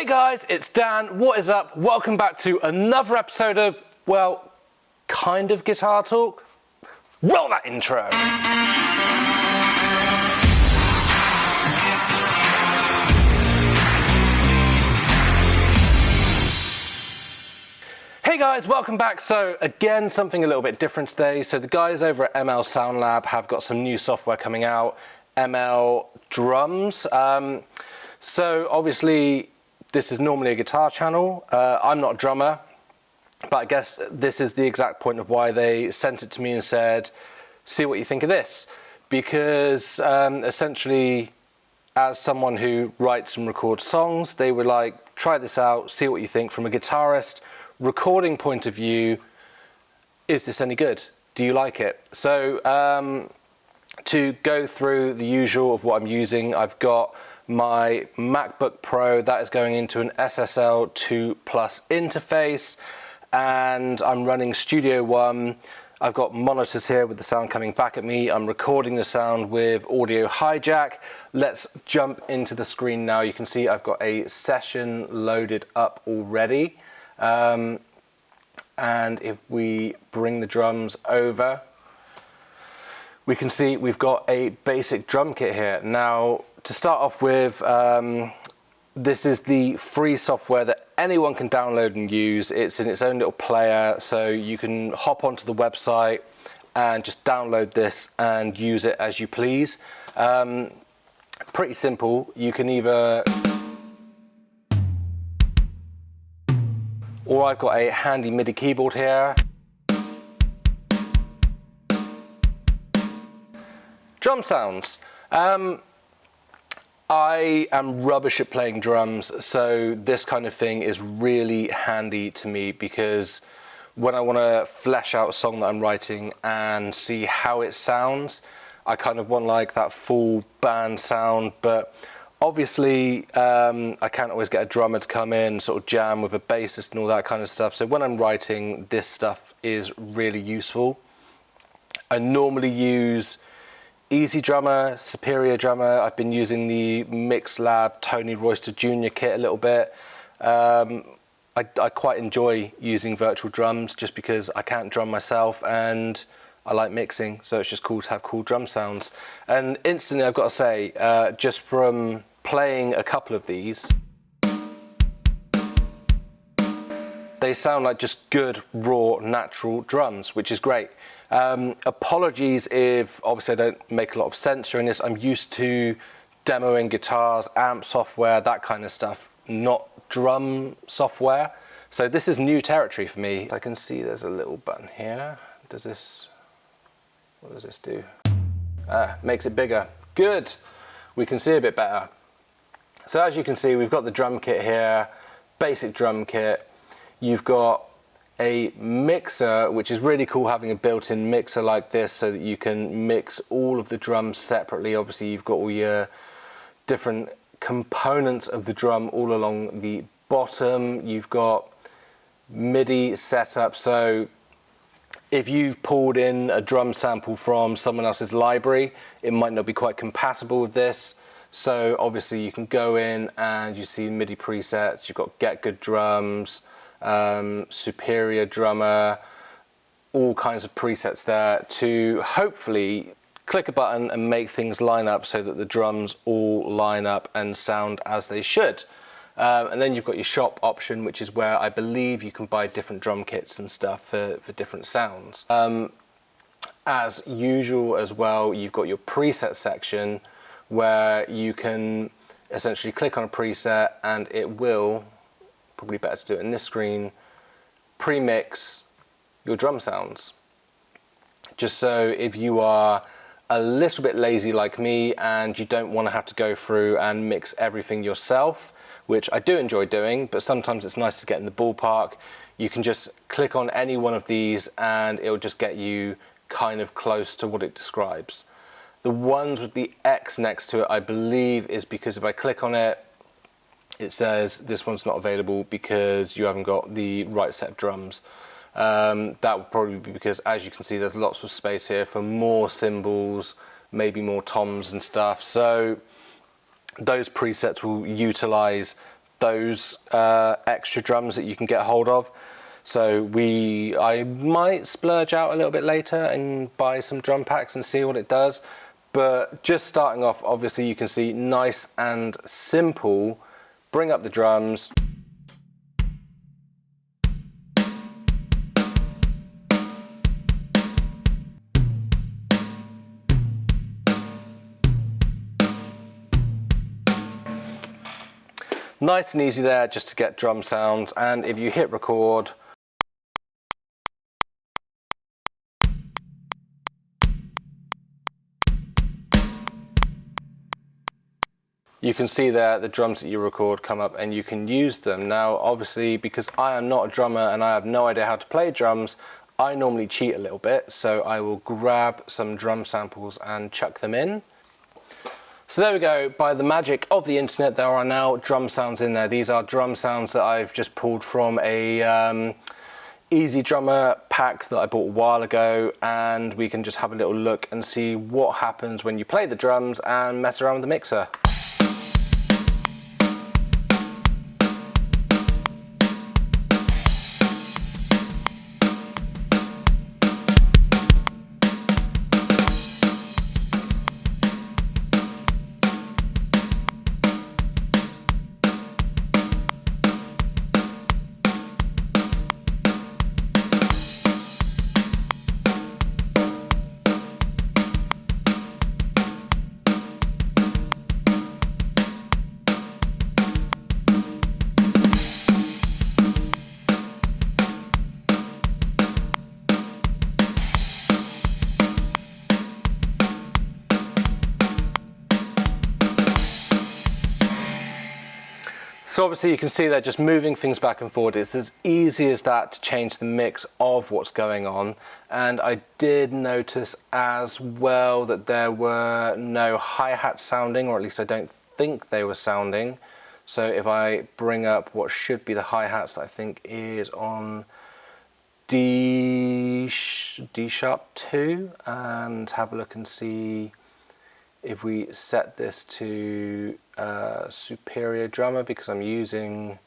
guys, it's Dan. What is up? Welcome back to another episode of, well, kind of guitar talk. Roll that intro. Hey guys, welcome back. So again, something a little bit different today. So the guys over at ML Sound Lab have got some new software coming out, ML Drums. So obviously this is normally a guitar channel. I'm not a drummer, but I guess this is the exact point of why they sent it to me and said, see what you think of this. Because essentially, as someone who writes and records songs, they were like, try this out, see what you think from a guitarist recording point of view. Is this any good? Do you like it? So to go through the usual of what I'm using, I've got my MacBook Pro that is going into an SSL 2 Plus interface, and I'm running Studio One. I've got monitors here with the sound coming back at me. I'm recording the sound with Audio Hijack. Let's jump into the screen now. You can see I've got a session loaded up already. And if we bring the drums over, we can see we've got a basic drum kit here. Now, to start off with, this is the free software that anyone can download and use. It's in its own little player, so you can hop onto the website and just download this and use it as you please. Pretty simple. You can either, or I've got a handy MIDI keyboard here. Drum sounds. I am rubbish at playing drums, so this kind of thing is really handy to me, because when I want to flesh out a song that I'm writing and see how it sounds, I kind of want like that full band sound, but obviously I can't always get a drummer to come in, sort of jam with a bassist and all that kind of stuff. So when I'm writing, this stuff is really useful. I normally use Easy Drummer, Superior Drummer. I've been using the Mix Lab Tony Royster Jr. kit a little bit. I quite enjoy using virtual drums just because I can't drum myself and I like mixing, so it's just cool to have cool drum sounds. And instantly I've got to say, just from playing a couple of these, they sound like just good, raw, natural drums, which is great. Apologies if obviously I don't make a lot of sense during this. I'm used to demoing guitars, amp software, that kind of stuff, not drum software. So this is new territory for me. I can see there's a little button here. What does this do? Makes it bigger. Good. We can see a bit better. So as you can see, we've got the drum kit here, basic drum kit. You've got a mixer, which is really cool, having a built-in mixer like this so that you can mix all of the drums separately. Obviously you've got all your different components of the drum all along the bottom. You've got MIDI setup, so if you've pulled in a drum sample from someone else's library, it might not be quite compatible with this. So obviously you can go in and you see MIDI presets. You've got Get Good Drums, Superior Drummer, all kinds of presets there to hopefully click a button and make things line up so that the drums all line up and sound as they should. And then you've got your shop option, which is where I believe you can buy different drum kits and stuff for different sounds. As usual as well, you've got your preset section where you can essentially click on a preset and it will, probably better to do it in this screen, pre-mix your drum sounds. Just so if you are a little bit lazy like me and you don't want to have to go through and mix everything yourself, which I do enjoy doing, but sometimes it's nice to get in the ballpark, you can just click on any one of these and it'll just get you kind of close to what it describes. The ones with the X next to it, I believe, is because if I click on it, it says this one's not available because you haven't got the right set of drums. That would probably be because, as you can see, there's lots of space here for more cymbals, maybe more toms and stuff. So those presets will utilize those extra drums that you can get hold of. So I might splurge out a little bit later and buy some drum packs and see what it does. But just starting off, obviously you can see nice and simple. Bring up the drums. Nice and easy there just to get drum sounds, and if you hit record, you can see there the drums that you record come up and you can use them. Now obviously, because I am not a drummer and I have no idea how to play drums, I normally cheat a little bit, so I will grab some drum samples and chuck them in. So there we go, by the magic of the internet there are now drum sounds in there. These are drum sounds that I've just pulled from a Easy Drummer pack that I bought a while ago, and we can just have a little look and see what happens when you play the drums and mess around with the mixer. So obviously you can see they're just moving things back and forward. It's as easy as that to change the mix of what's going on. And I did notice as well that there were no hi-hats sounding, or at least I don't think they were sounding. So if I bring up what should be the hi-hats, I think is on D sharp 2, and have a look and see if we set this to Superior Drummer, because I'm using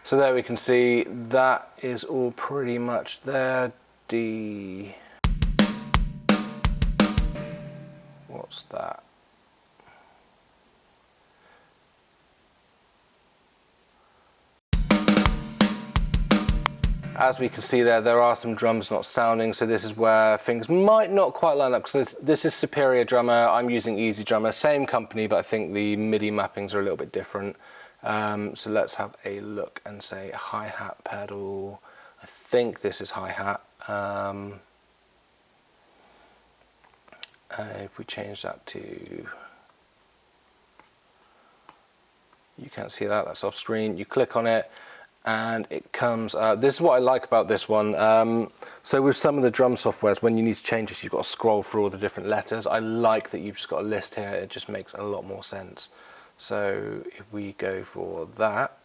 so there we can see that is all pretty much there. D, what's that? As we can see there are some drums not sounding, so this is where things might not quite line up, because this is Superior Drummer, I'm using Easy Drummer, same company, but I think the MIDI mappings are a little bit different. So let's have a look and say hi-hat pedal. I think this is hi-hat. If we change that to, you can't see that, that's off screen, you click on it, and it comes, this is what I like about this one. So with some of the drum softwares, when you need to change this, you've got to scroll through all the different letters. I like that you've just got a list here, it just makes a lot more sense. So if we go for that,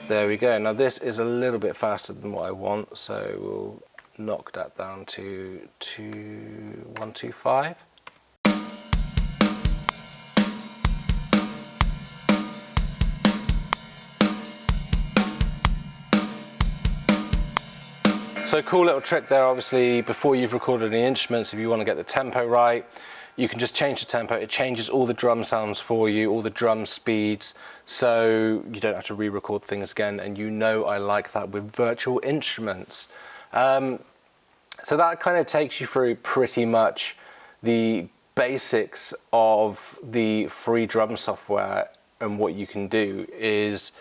there we go. Now this is a little bit faster than what I want, so we'll knock that down to 125. So cool little trick there, obviously, before you've recorded any instruments, if you want to get the tempo right, you can just change the tempo. It changes all the drum sounds for you, all the drum speeds, so you don't have to re-record things again, and you know I like that with virtual instruments. So that kind of takes you through pretty much the basics of the free drum software, and what you can do is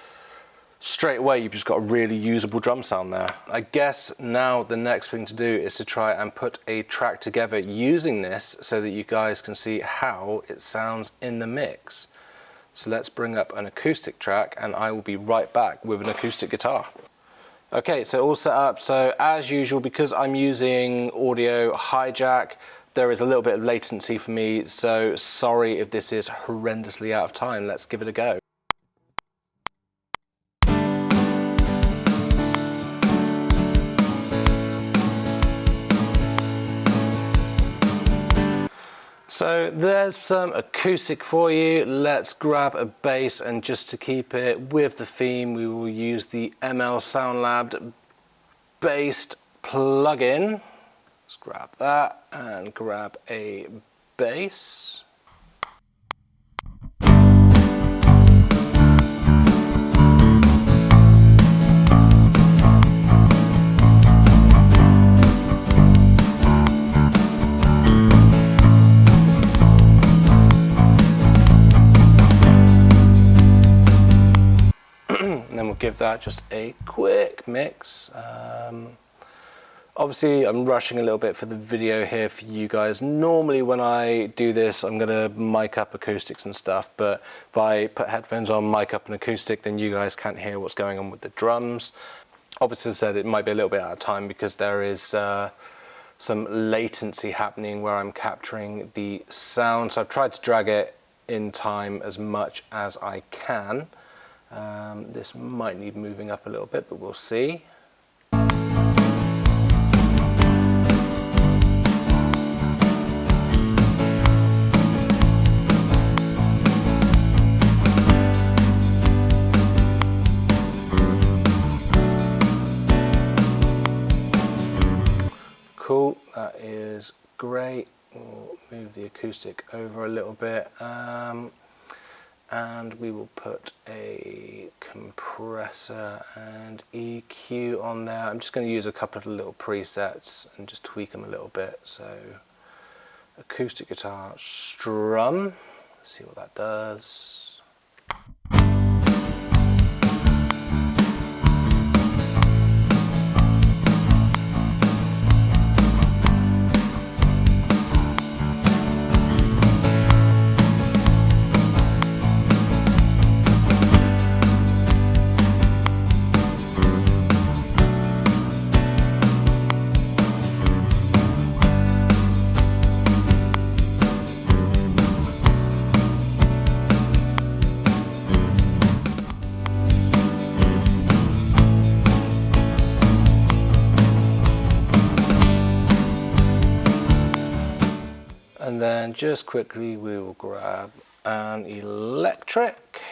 straight away you've just got a really usable drum sound there. I guess now the next thing to do is to try and put a track together using this so that you guys can see how it sounds in the mix. So let's bring up an acoustic track and I will be right back with an acoustic guitar. Okay, so all set up. So as usual, because I'm using audio hijack, there is a little bit of latency for me, so sorry if this is horrendously out of time. Let's give it a go. So there's some acoustic for you. Let's grab a bass, and just to keep it with the theme, we will use the ML SoundLab based plugin. Let's grab that and grab a bass. And then we'll give that just a quick mix. Obviously I'm rushing a little bit for the video here for you guys. Normally when I do this, I'm gonna mic up acoustics and stuff, but if I put headphones on, mic up an acoustic, then you guys can't hear what's going on with the drums. Obviously, as I said, it might be a little bit out of time because there is some latency happening where I'm capturing the sound. So I've tried to drag it in time as much as I can. This might need moving up a little bit, but we'll see. Cool, that is great. We'll move the acoustic over a little bit. And we will put a compressor and EQ on there. I'm just going to use a couple of little presets and just tweak them a little bit. So acoustic guitar strum, let's see what that does. And then just quickly we will grab an electric.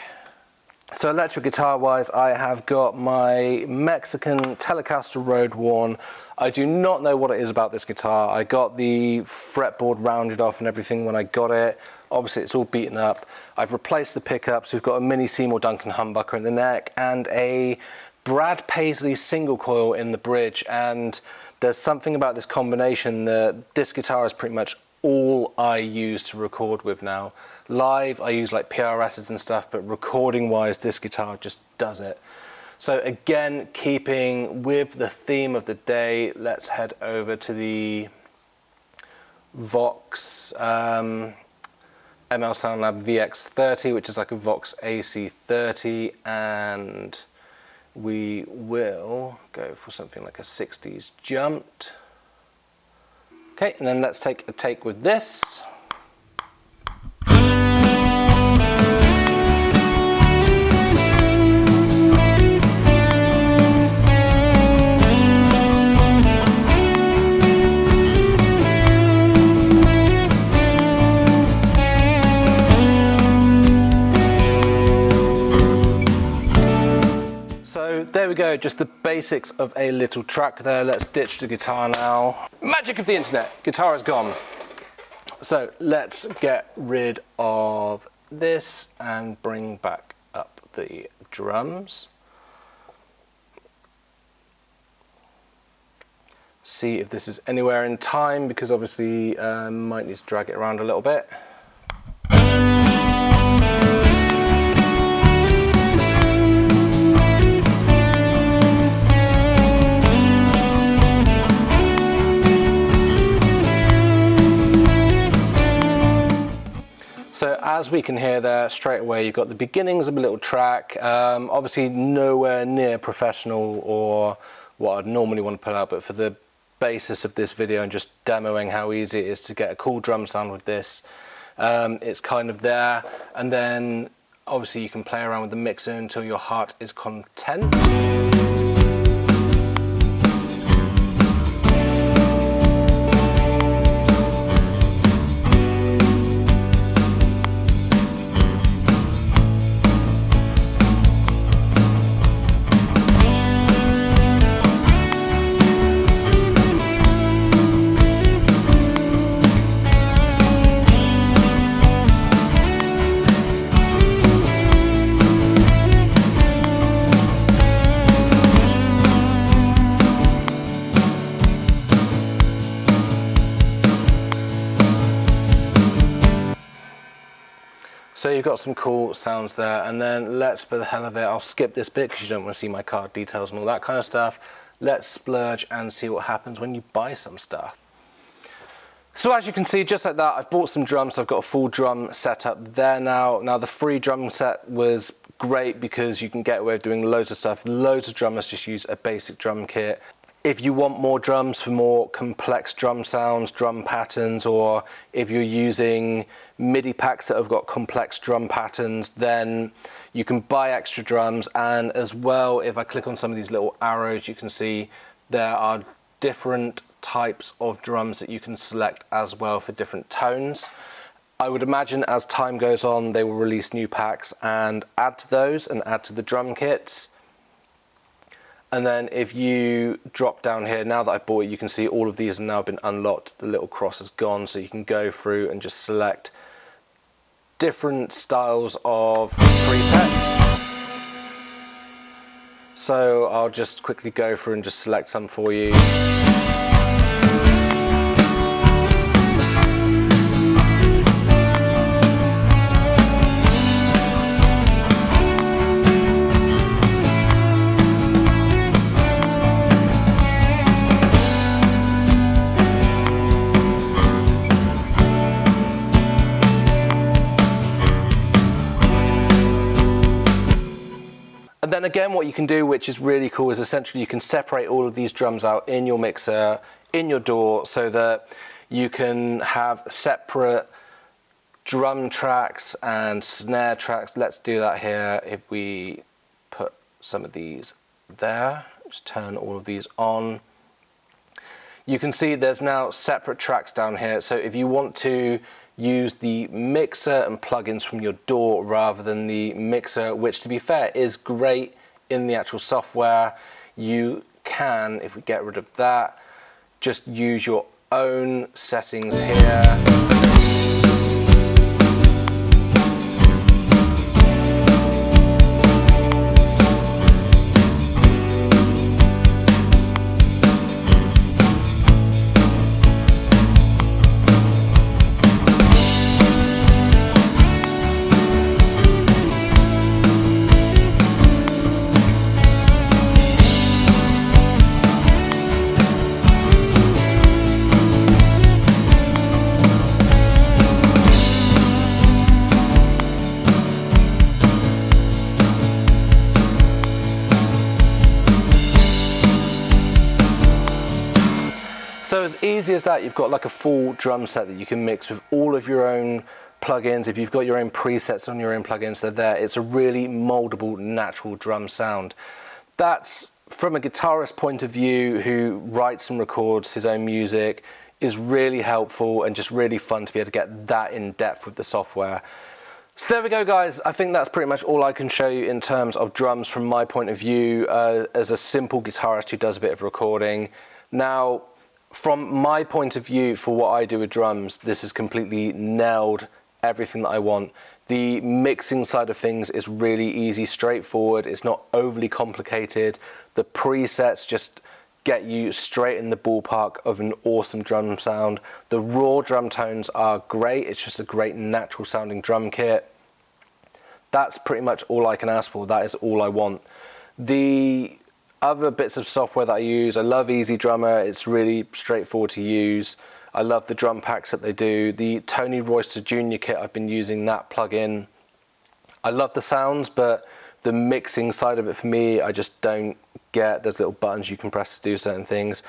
So electric guitar wise, I have got my Mexican Telecaster Road Worn. I do not know what it is about this guitar. I got the fretboard rounded off and everything when I got it. Obviously it's all beaten up. I've replaced the pickups. We've got a mini Seymour Duncan humbucker in the neck and a Brad Paisley single coil in the bridge. And there's something about this combination that this guitar is pretty much all I use to record with now. Live, I use like PRSs and stuff, but recording wise, this guitar just does it. So again, keeping with the theme of the day, let's head over to the Vox ML SoundLab VX30, which is like a Vox AC30, and we will go for something like a 60s jumped. Okay, and then let's take a take with this. So there we go, just the basics of a little track there. Let's ditch the guitar now. Magic of the internet, guitar is gone. So let's get rid of this and bring back up the drums. See if this is anywhere in time, because obviously might need to drag it around a little bit. So as we can hear there straight away, you've got the beginnings of a little track, obviously nowhere near professional or what I'd normally want to put out, but for the basis of this video and just demoing how easy it is to get a cool drum sound with this. It's kind of there, and then obviously you can play around with the mixer until your heart is content. So you've got some cool sounds there, and then let's, for the hell of it, I'll skip this bit because you don't want to see my card details and all that kind of stuff. Let's splurge and see what happens when you buy some stuff. So as you can see, just like that, I've bought some drums. So I've got a full drum setup there now. Now the free drum set was great because you can get away with doing loads of stuff. Loads of drummers just use a basic drum kit. If you want more drums for more complex drum sounds, drum patterns, or if you're using MIDI packs that have got complex drum patterns, then you can buy extra drums. And as well, if I click on some of these little arrows, you can see there are different types of drums that you can select as well for different tones. I would imagine as time goes on, they will release new packs and add to those and add to the drum kits. And then if you drop down here, now that I've bought it, you can see all of these have now been unlocked. The little cross is gone, so you can go through and just select different styles of presets. So I'll just quickly go through and just select some for you. And then again, what you can do, which is really cool, is essentially you can separate all of these drums out in your mixer, in your DAW, so that you can have separate drum tracks and snare tracks. Let's do that here. If we put some of these there, just turn all of these on. You can see there's now separate tracks down here. So if you want to use the mixer and plugins from your DAW rather than the mixer, which to be fair is great in the actual software, you can, if we get rid of that, just use your own settings here. So as easy as that, you've got like a full drum set that you can mix with all of your own plugins. If you've got your own presets on your own plugins, they're there. It's a really moldable, natural drum sound. That's, from a guitarist point of view who writes and records his own music, is really helpful and just really fun to be able to get that in depth with the software. So there we go, guys. I think that's pretty much all I can show you in terms of drums from my point of view as a simple guitarist who does a bit of recording. Now, from my point of view, for what I do with drums, this has completely nailed everything that I want. The mixing side of things is really easy, straightforward. It's not overly complicated. The presets just get you straight in the ballpark of an awesome drum sound. The raw drum tones are great. It's just a great natural sounding drum kit. That's pretty much all I can ask for. That is all I want. The other bits of software that I use, I love Easy Drummer. It's really straightforward to use. I love the drum packs that they do. The Tony Royster Jr. kit, I've been using that plugin. I love the sounds, but the mixing side of it for me, I just don't get. There's little buttons you can press to do certain things.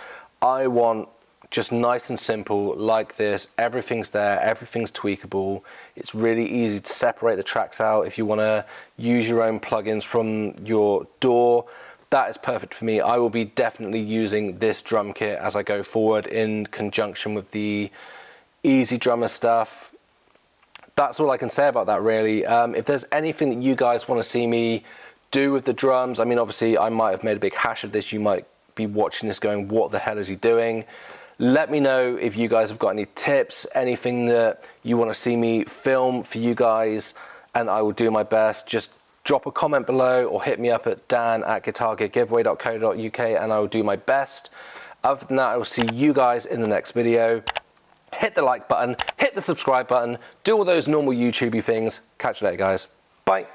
I want just nice and simple like this. Everything's there, everything's tweakable. It's really easy to separate the tracks out. If you want to use your own plugins from your DAW, that is perfect for me. I will be definitely using this drum kit as I go forward in conjunction with the Easy Drummer stuff. That's all I can say about that, really. If there's anything that you guys want to see me do with the drums, I mean, obviously I might have made a big hash of this. You might be watching this going, what the hell is he doing? Let me know if you guys have got any tips, anything that you want to see me film for you guys, and I will do my best. Just drop a comment below or hit me up at dan@guitargeargiveaway.co.uk and I will do my best. Other than that, I will see you guys in the next video. Hit the like button, hit the subscribe button, do all those normal YouTubey things. Catch you later, guys. Bye.